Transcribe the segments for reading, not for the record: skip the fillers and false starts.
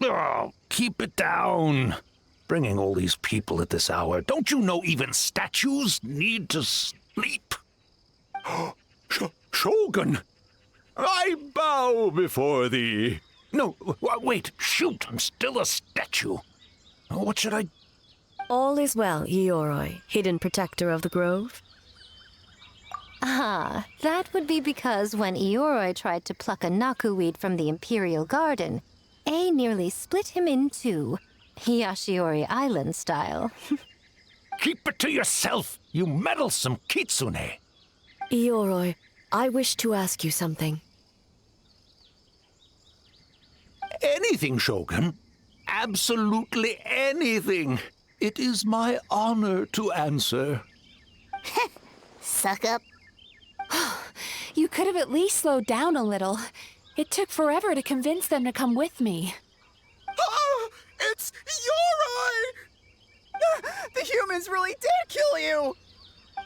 Oh, keep it down. Bringing all these people at this hour. Don't you know even statues need to sleep? Shogun! I bow before thee. No, wait, shoot, I'm still a statue. What should I... All is well, Ioroi, hidden protector of the grove. Ah, that would be because when Ioroi tried to pluck a nakuweed from the Imperial Garden, A nearly split him in two, Yashiori Island style. Keep it to yourself, you meddlesome kitsune. Ioroi, I wish to ask you something. Anything, Shogun. Absolutely anything. It is my honor to answer. Suck up. You could have at least slowed down a little. It took forever to convince them to come with me. Oh, it's Yoroi! The humans really did kill you!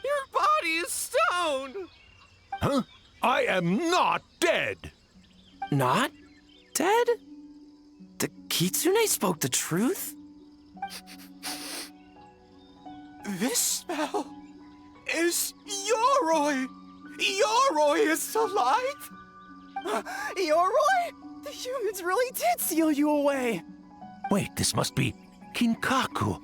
Your body is stone! Huh? I am not dead! Not dead? The kitsune spoke the truth? This smell is Yoroi! Yoroi is alive! Yoroi? The humans really did seal you away! Wait, this must be Ginkaku,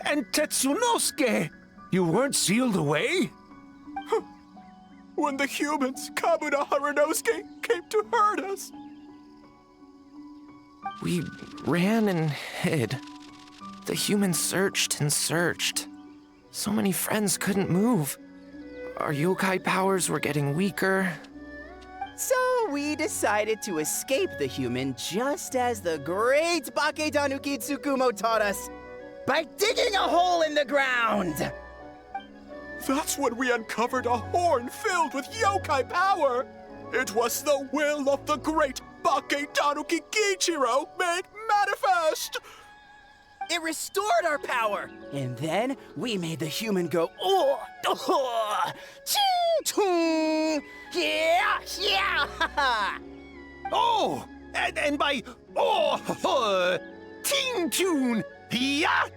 and Tetsunosuke! You weren't sealed away? When the humans, Kabuda Harunosuke, came to hurt us. We ran and hid. The humans searched and searched. So many friends couldn't move. Our yokai powers were getting weaker. So we decided to escape the human just as the great Baketanuki Tsukumo taught us, by digging a hole in the ground! That's when we uncovered a horn filled with yokai power! It was the will of the great Baketanuki Kichiro made manifest! It restored our power! And then we made the human go, oh, oh, ching, yeah, yeah, ha, ha. Oh, and by ting tune, yeah,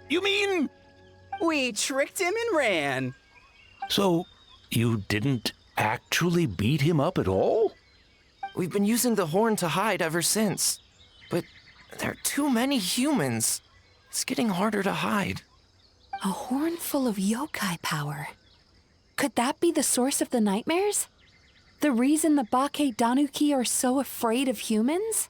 you mean? We tricked him and ran. So, you didn't actually beat him up at all? We've been using the horn to hide ever since. But there are too many humans. It's getting harder to hide. A horn full of yokai power. Could that be the source of the nightmares? The reason the Baketanuki are so afraid of humans?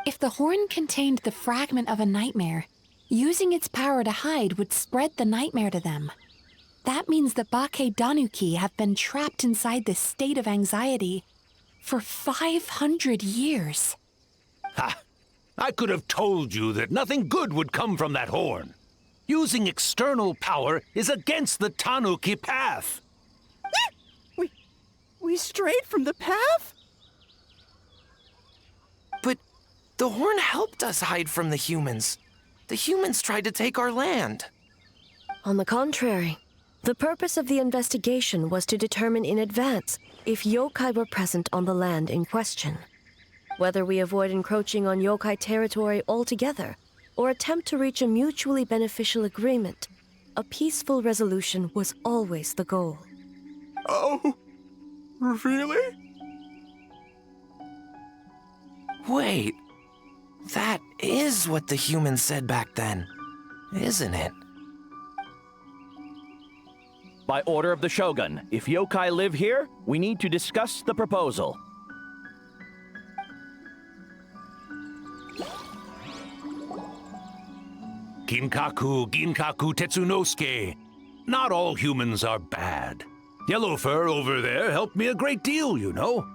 If the horn contained the fragment of a nightmare, using its power to hide would spread the nightmare to them. That means the Baketanuki have been trapped inside this state of anxiety for 500 years. Ha! I could have told you that nothing good would come from that horn. Using external power is against the Tanuki path. We strayed from the path? But the horn helped us hide from the humans. The humans tried to take our land. On the contrary, the purpose of the investigation was to determine in advance if yokai were present on the land in question. Whether we avoid encroaching on yokai territory altogether or attempt to reach a mutually beneficial agreement, a peaceful resolution was always the goal. Oh, really? Wait, that is what the humans said back then, isn't it? By order of the Shogun, if yokai live here, we need to discuss the proposal. Ginkaku, Tetsunosuke. Not all humans are bad. Yellowfur over there helped me a great deal, you know.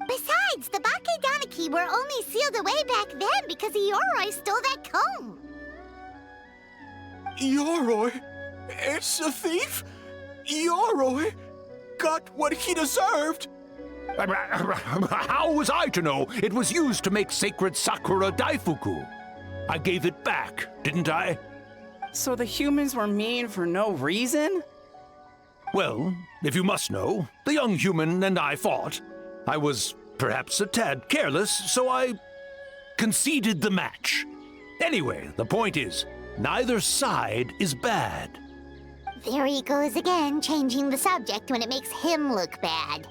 Besides, the Baketanuki were only sealed away back then because Ioroi stole that comb. Yoroi is a thief? Yoroi got what he deserved. How was I to know it was used to make sacred Sakura Daifuku? I gave it back, didn't I? So the humans were mean for no reason? Well, if you must know, the young human and I fought. I was perhaps a tad careless, so I conceded the match. Anyway, the point is, neither side is bad. There he goes again, changing the subject when it makes him look bad.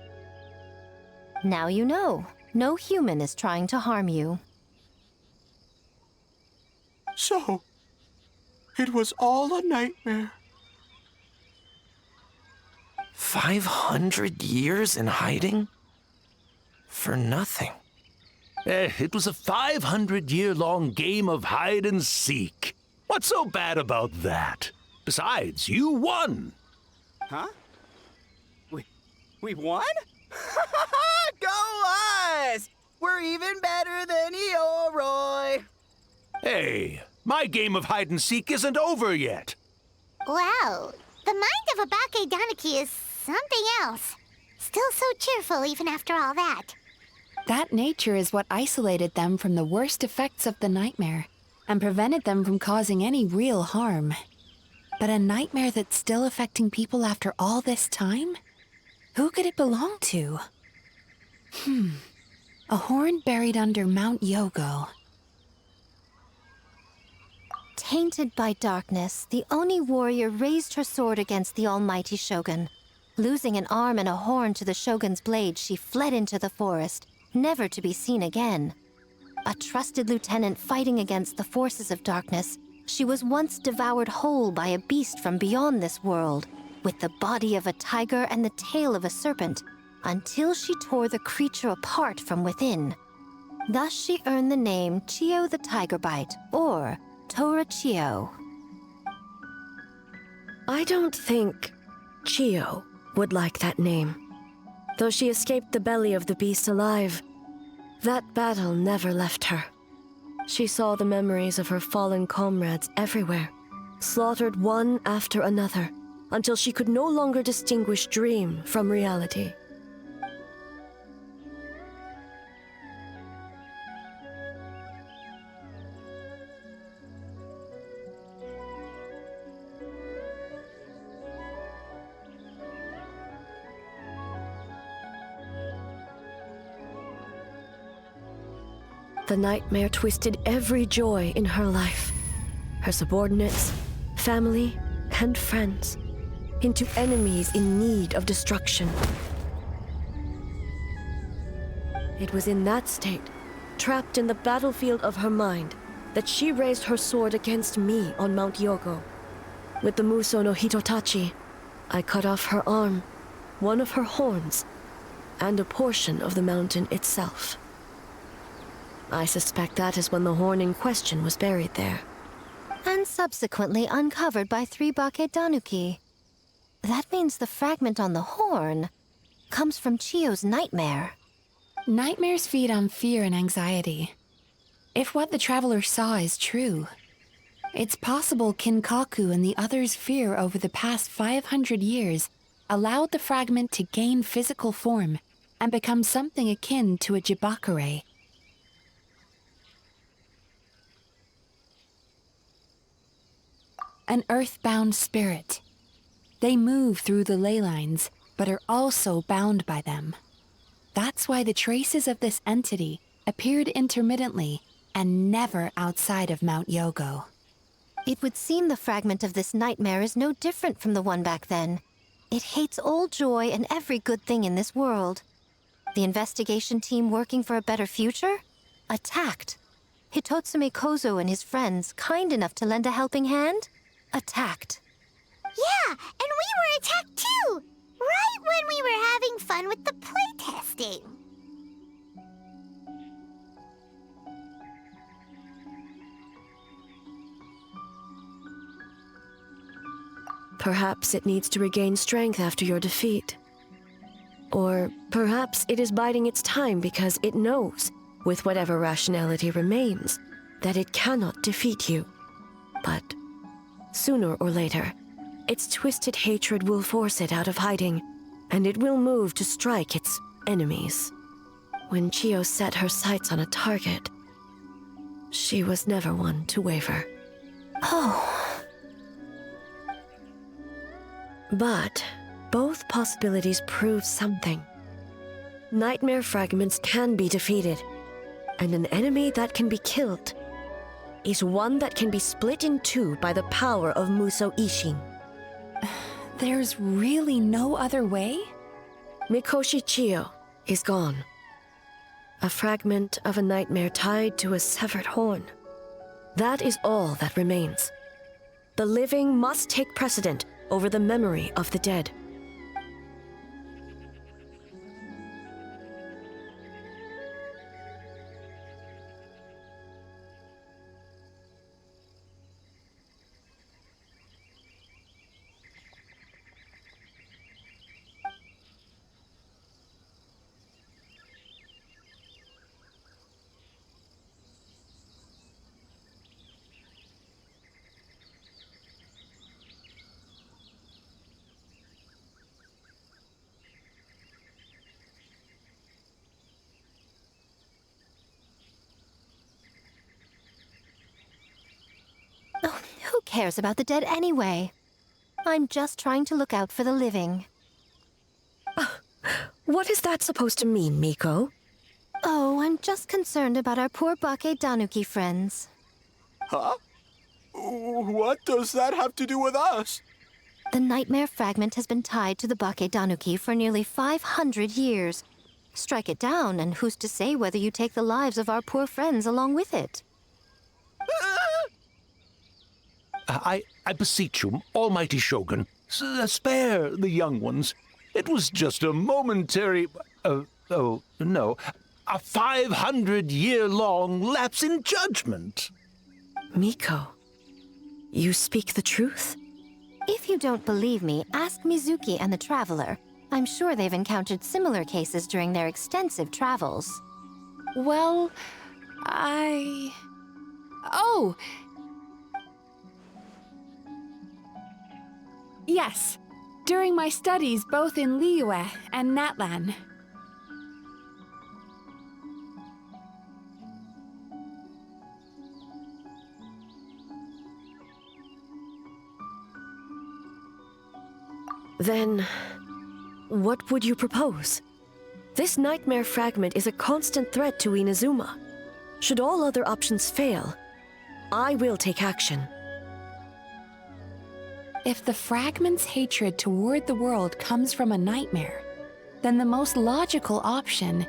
Now you know. No human is trying to harm you. So, it was all a nightmare. 500 years in hiding? For nothing. It was a 500-year-long game of hide and seek. What's so bad about that? Besides, you won. Huh? We won? Go us! We're even better than Eoroi! Hey, my game of hide and seek isn't over yet. Wow, the mind of a Bakedaniki is something else. Still so cheerful even after all that. That nature is what isolated them from the worst effects of the nightmare and prevented them from causing any real harm. But a nightmare that's still affecting people after all this time? Who could it belong to? A horn buried under Mount Yogo. Tainted by darkness, the Oni warrior raised her sword against the almighty shogun. Losing an arm and a horn to the shogun's blade, she fled into the forest, never to be seen again. A trusted lieutenant fighting against the forces of darkness, she was once devoured whole by a beast from beyond this world, with the body of a tiger and the tail of a serpent, until she tore the creature apart from within. Thus she earned the name Chio the Tigerbite, or Tora Chio. I don't think Chio would like that name. Though she escaped the belly of the beast alive, that battle never left her. She saw the memories of her fallen comrades everywhere, slaughtered one after another, until she could no longer distinguish dream from reality. The nightmare twisted every joy in her life, her subordinates, family, and friends, into enemies in need of destruction. It was in that state, trapped in the battlefield of her mind, that she raised her sword against me on Mount Yogo. With the Muso no Hitotachi, I cut off her arm, one of her horns, and a portion of the mountain itself. I suspect that is when the horn in question was buried there. And subsequently uncovered by 3 Bakedanuki. That means the fragment on the horn comes from Chio's nightmare. Nightmares feed on fear and anxiety. If what the traveler saw is true, it's possible Kinkaku and the others' fear over the past 500 years allowed the fragment to gain physical form and become something akin to a jibakure. An earthbound spirit. They move through the ley lines, but are also bound by them. That's why the traces of this entity appeared intermittently and never outside of Mount Yogo. It would seem the fragment of this nightmare is no different from the one back then. It hates all joy and every good thing in this world. The investigation team working for a better future? Attacked. Hitotsume Kozo and his friends, kind enough to lend a helping hand? Attacked. Yeah, and we were attacked too! Right when we were having fun with the playtesting. Perhaps it needs to regain strength after your defeat. Or perhaps it is biding its time because it knows, with whatever rationality remains, that it cannot defeat you. But sooner or later, its twisted hatred will force it out of hiding, and it will move to strike its enemies. When Chio set her sights on a target, she was never one to waver. Oh. But both possibilities prove something. Nightmare fragments can be defeated, and an enemy that can be killed is one that can be split in two by the power of Muso Ishin. There's really no other way? Mikoshi Chiyo is gone. A fragment of a nightmare tied to a severed horn. That is all that remains. The living must take precedent over the memory of the dead. Oh, who cares about the dead anyway? I'm just trying to look out for the living. What is that supposed to mean, Miko? Oh, I'm just concerned about our poor Bake Danuki friends. Huh? What does that have to do with us? The nightmare fragment has been tied to the Bake Danuki for nearly 500 years. Strike it down, and who's to say whether you take the lives of our poor friends along with it? I beseech you, almighty Shogun, spare the young ones. It was just a momentary... oh, no. A 500-year-long lapse in judgment. Miko, you speak the truth? If you don't believe me, ask Mizuki and the Traveler. I'm sure they've encountered similar cases during their extensive travels. Well, Oh! Yes, during my studies both in Liyue and Natlan. Then, what would you propose? This nightmare fragment is a constant threat to Inazuma. Should all other options fail, I will take action. If the fragment's hatred toward the world comes from a nightmare, then the most logical option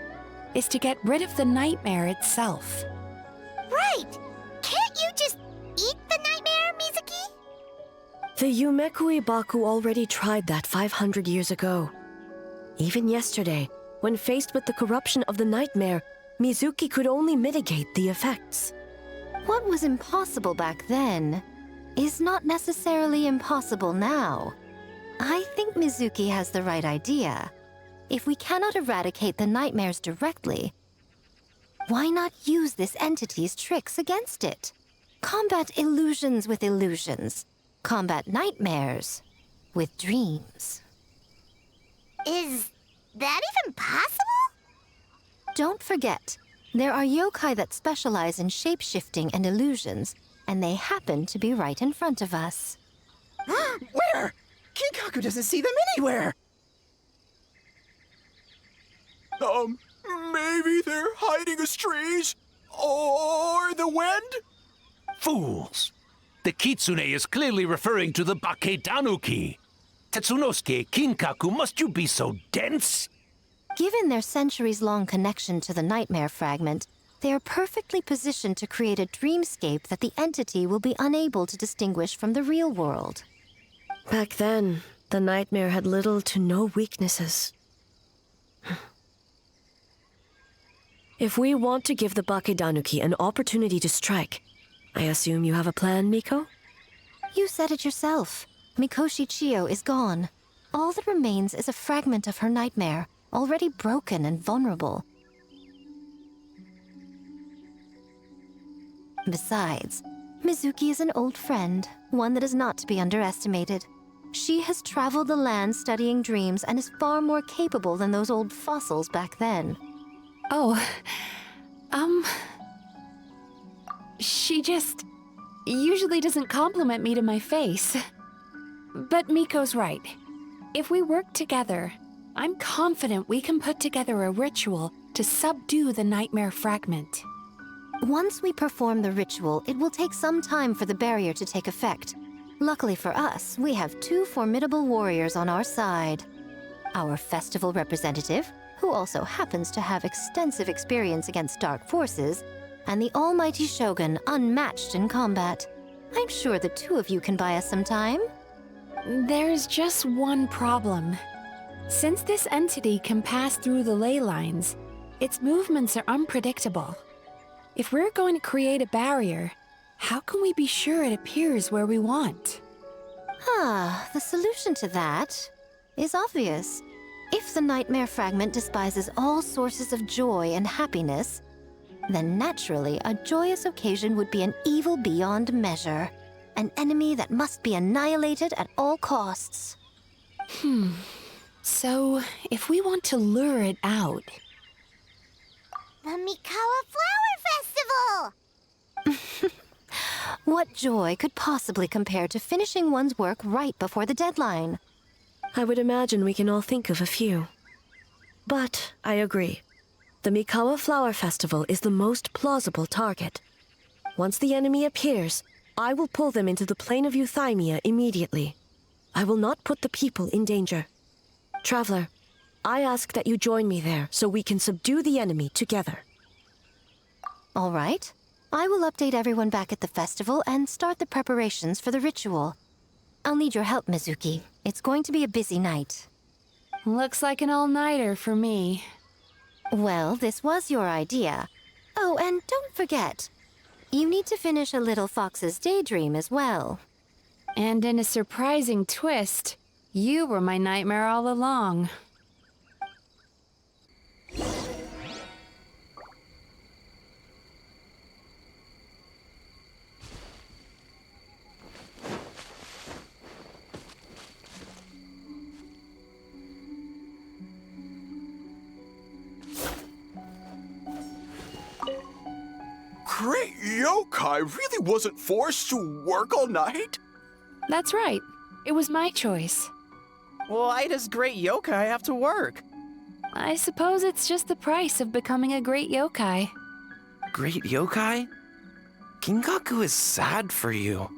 is to get rid of the nightmare itself. Right! Can't you just eat the nightmare, Mizuki? The Yumekui Baku already tried that 500 years ago. Even yesterday, when faced with the corruption of the nightmare, Mizuki could only mitigate the effects. What was impossible back then is not necessarily impossible now. I think Mizuki has the right idea. If we cannot eradicate the nightmares directly, why not use this entity's tricks against it? Combat illusions with illusions. Combat nightmares with dreams. Is that even possible? Don't forget, there are yokai that specialize in shape-shifting and illusions, and they happen to be right in front of us. Where? Kinkaku doesn't see them anywhere! Maybe they're hiding us trees? Or the wind? Fools! The Kitsune is clearly referring to the Bakedanuki. Tetsunosuke, Kinkaku, must you be so dense? Given their centuries-long connection to the nightmare fragment, they are perfectly positioned to create a dreamscape that the entity will be unable to distinguish from the real world. Back then, the nightmare had little to no weaknesses. If we want to give the Bakedanuki an opportunity to strike, I assume you have a plan, Miko? You said it yourself. Mikoshi Chiyo is gone. All that remains is a fragment of her nightmare, already broken and vulnerable. Besides, Mizuki is an old friend, one that is not to be underestimated. She has traveled the land studying dreams and is far more capable than those old fossils back then. Oh, she just usually doesn't compliment me to my face. But Miko's right. If we work together, I'm confident we can put together a ritual to subdue the nightmare fragment. Once we perform the ritual, it will take some time for the barrier to take effect. Luckily for us, we have two formidable warriors on our side. Our festival representative, who also happens to have extensive experience against dark forces, and the almighty Shogun, unmatched in combat. I'm sure the two of you can buy us some time. There's just one problem. Since this entity can pass through the ley lines, its movements are unpredictable. If we're going to create a barrier, how can we be sure it appears where we want? The solution to that is obvious. If the nightmare fragment despises all sources of joy and happiness, then naturally a joyous occasion would be an evil beyond measure. An enemy that must be annihilated at all costs. So, if we want to lure it out... The Mikawa Flower Festival! What joy could possibly compare to finishing one's work right before the deadline? I would imagine we can all think of a few. But I agree. The Mikawa Flower Festival is the most plausible target. Once the enemy appears, I will pull them into the plane of Euthymia immediately. I will not put the people in danger. Traveler, I ask that you join me there so we can subdue the enemy together. All right. I will update everyone back at the festival and start the preparations for the ritual. I'll need your help, Mizuki. It's going to be a busy night. Looks like an all-nighter for me. Well, this was your idea. Oh, and don't forget, you need to finish a little fox's daydream as well. And in a surprising twist, you were my nightmare all along. Great yokai really wasn't forced to work all night? That's right. It was my choice. Why does great yokai have to work? I suppose it's just the price of becoming a great yokai. Great yokai? Kinkaku is sad for you.